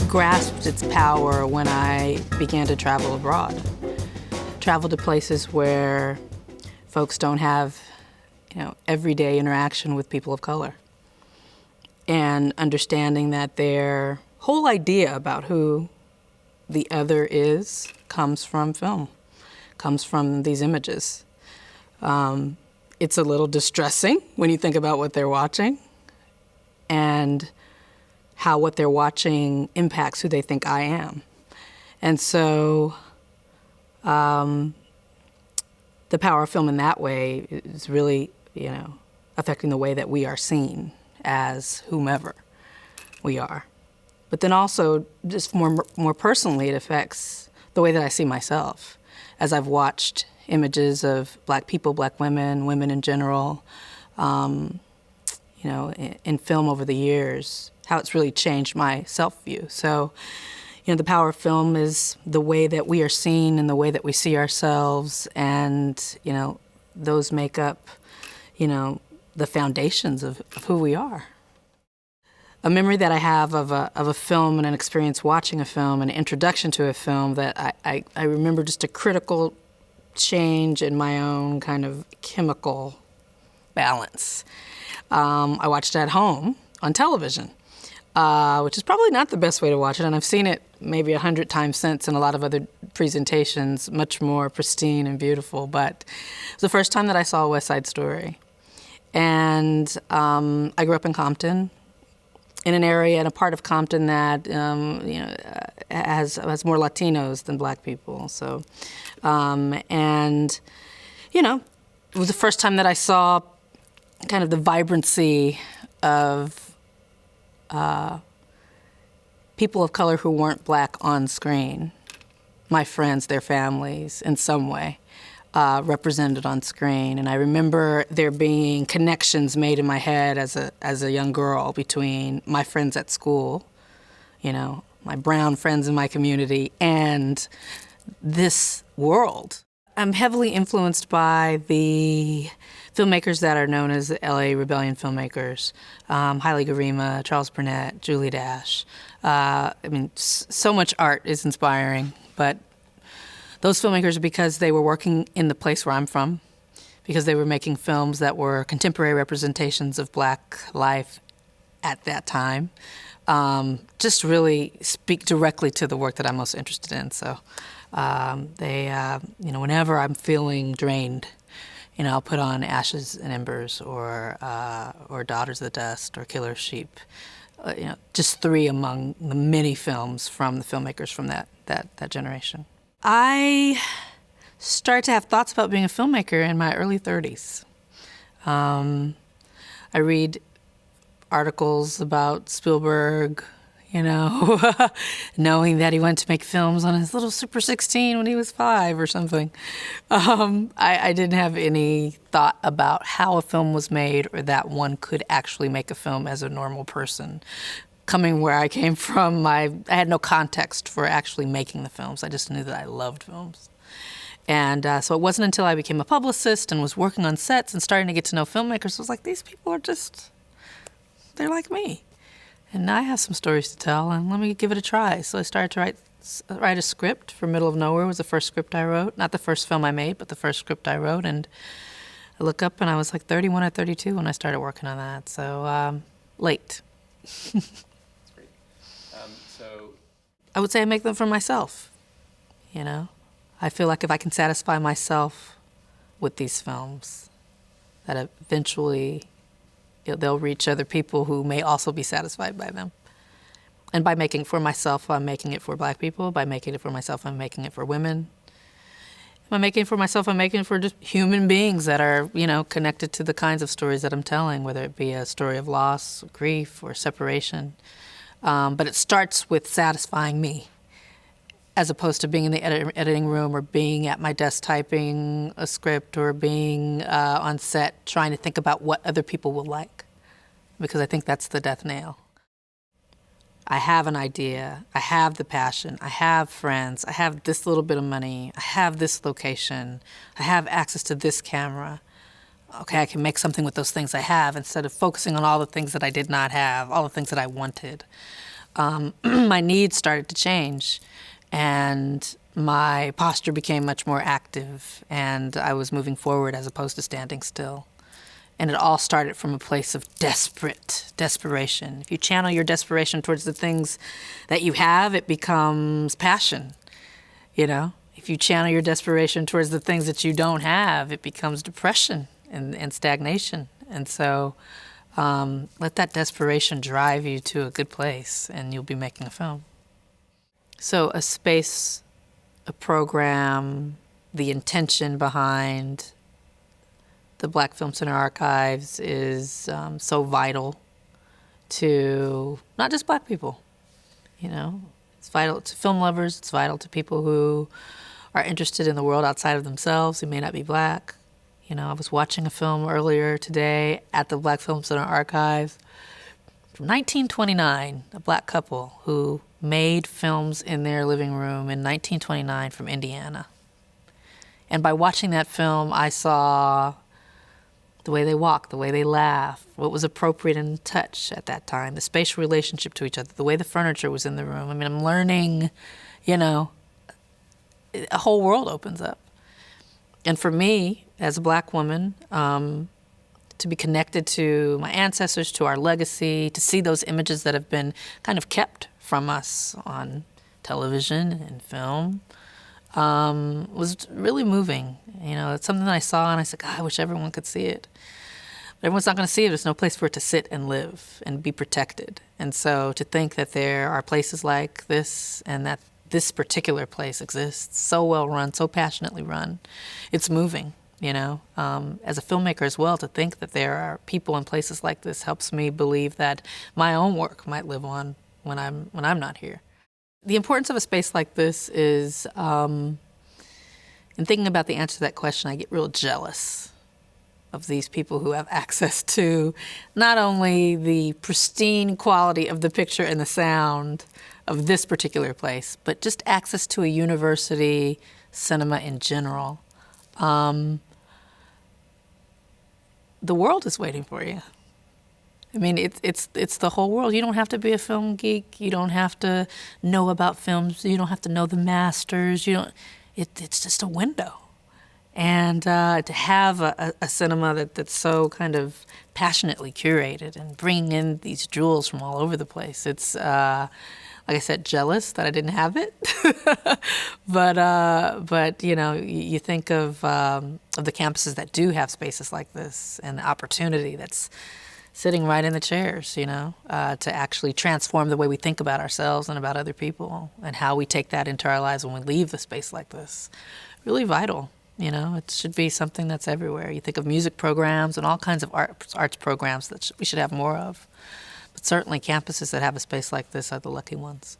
grasped its power when I began to travel abroad. Travel to places where folks don't have, everyday interaction with people of color. And understanding that their whole idea about who the other is comes from film, comes from these images. It's a little distressing when you think about what they're watching and how what they're watching impacts who they think I am. And so the power of film in that way is really, affecting the way that we are seen as whomever we are. But then also, just more personally, it affects the way that I see myself. As I've watched images of Black people, Black women, women in general, in film over the years, how it's really changed my self-view. So, the power of film is the way that we are seen and the way that we see ourselves, and, those make up, the foundations of who we are. A memory that I have of a film and an experience watching a film, an introduction to a film, that I remember just a critical change in my own kind of chemical balance. I watched it at home on television, which is probably not the best way to watch it, and I've seen it maybe 100 times since in a lot of other presentations, much more pristine and beautiful, but it was the first time that I saw West Side Story. And I grew up in Compton, in an area, in a part of Compton that has more Latinos than Black people. So, it was the first time that I saw kind of the vibrancy of people of color who weren't Black on screen. My friends, their families, in some way, represented on screen. And I remember there being connections made in my head as a young girl between my friends at school, my brown friends in my community, and this world. I'm heavily influenced by the filmmakers that are known as the LA Rebellion filmmakers, Haile Garima, Charles Burnett, Julie Dash. So much art is inspiring, but those filmmakers are because they were working in the place where I'm from, because they were making films that were contemporary representations of Black life at that time. Just really speak directly to the work that I'm most interested in. So whenever I'm feeling drained, I'll put on Ashes and Embers or Daughters of the Dust or Killer Sheep. Just three among the many films from the filmmakers from that generation. I started to have thoughts about being a filmmaker in my early 30s. I read articles about Spielberg, knowing that he went to make films on his little Super 16 when he was 5 or something. I didn't have any thought about how a film was made or that one could actually make a film as a normal person. Coming where I came from, I had no context for actually making the films. I just knew that I loved films. And so it wasn't until I became a publicist and was working on sets and starting to get to know filmmakers, I was like, these people are they're like me. And I have some stories to tell, and let me give it a try. So I started to write a script for Middle of Nowhere. It was the first script I wrote. Not the first film I made, but the first script I wrote. And I look up, and I was like 31 or 32 when I started working on that. So late. I would say I make them for myself, I feel like if I can satisfy myself with these films, that eventually they'll reach other people who may also be satisfied by them. And by making it for myself, I'm making it for Black people. By making it for myself, I'm making it for women. By making it for myself, I'm making it for just human beings that are, connected to the kinds of stories that I'm telling, whether it be a story of loss, grief, or separation. But it starts with satisfying me, as opposed to being in the editing room or being at my desk typing a script or being on set trying to think about what other people will like, because I think that's the death nail. I have an idea, I have the passion, I have friends, I have this little bit of money, I have this location, I have access to this camera. Okay, I can make something with those things I have instead of focusing on all the things that I did not have, all the things that I wanted. my needs started to change, and my posture became much more active, and I was moving forward as opposed to standing still. And it all started from a place of desperation. If you channel your desperation towards the things that you have, it becomes passion, you know? If you channel your desperation towards the things that you don't have, it becomes depression and stagnation. And so let that desperation drive you to a good place, and you'll be making a film. So a space, a program, the intention behind the Black Film Center Archives is so vital to not just Black people, you know. It's vital to film lovers. It's vital to people who are interested in the world outside of themselves, who may not be Black. You know, I was watching a film earlier today at the Black Film Center Archives from 1929, a Black couple who made films in their living room in 1929 from Indiana. And by watching that film, I saw the way they walk, the way they laugh, what was appropriate in touch at that time, the spatial relationship to each other, the way the furniture was in the room. I mean, I'm learning, you know, a whole world opens up. And for me, as a Black woman, to be connected to my ancestors, to our legacy, to see those images that have been kind of kept from us on television and film, was really moving. You know, it's something that I saw and I said, God, I wish everyone could see it. But everyone's not going to see it. There's no place for it to sit and live and be protected. And so to think that there are places like this and that this particular place exists, so well run, so passionately run, it's moving, you know. As a filmmaker as well, to think that there are people in places like this helps me believe that my own work might live on when I'm not here. The importance of a space like this is, in thinking about the answer to that question, I get real jealous of these people who have access to not only the pristine quality of the picture and the sound of this particular place, but just access to a university, cinema in general. The world is waiting for you. I mean, it's the whole world. You don't have to be a film geek. You don't have to know about films. You don't have to know the masters. It's just a window. And to have a cinema that's so kind of passionately curated and bringing in these jewels from all over the place, it's, like I said, jealous that I didn't have it. But you know, you think of the campuses that do have spaces like this and the opportunity that's sitting right in the chairs, you know, to actually transform the way we think about ourselves and about other people and how we take that into our lives when we leave a space like this. Really vital, you know. It should be something that's everywhere. You think of music programs and all kinds of arts programs that we should have more of. But certainly campuses that have a space like this are the lucky ones.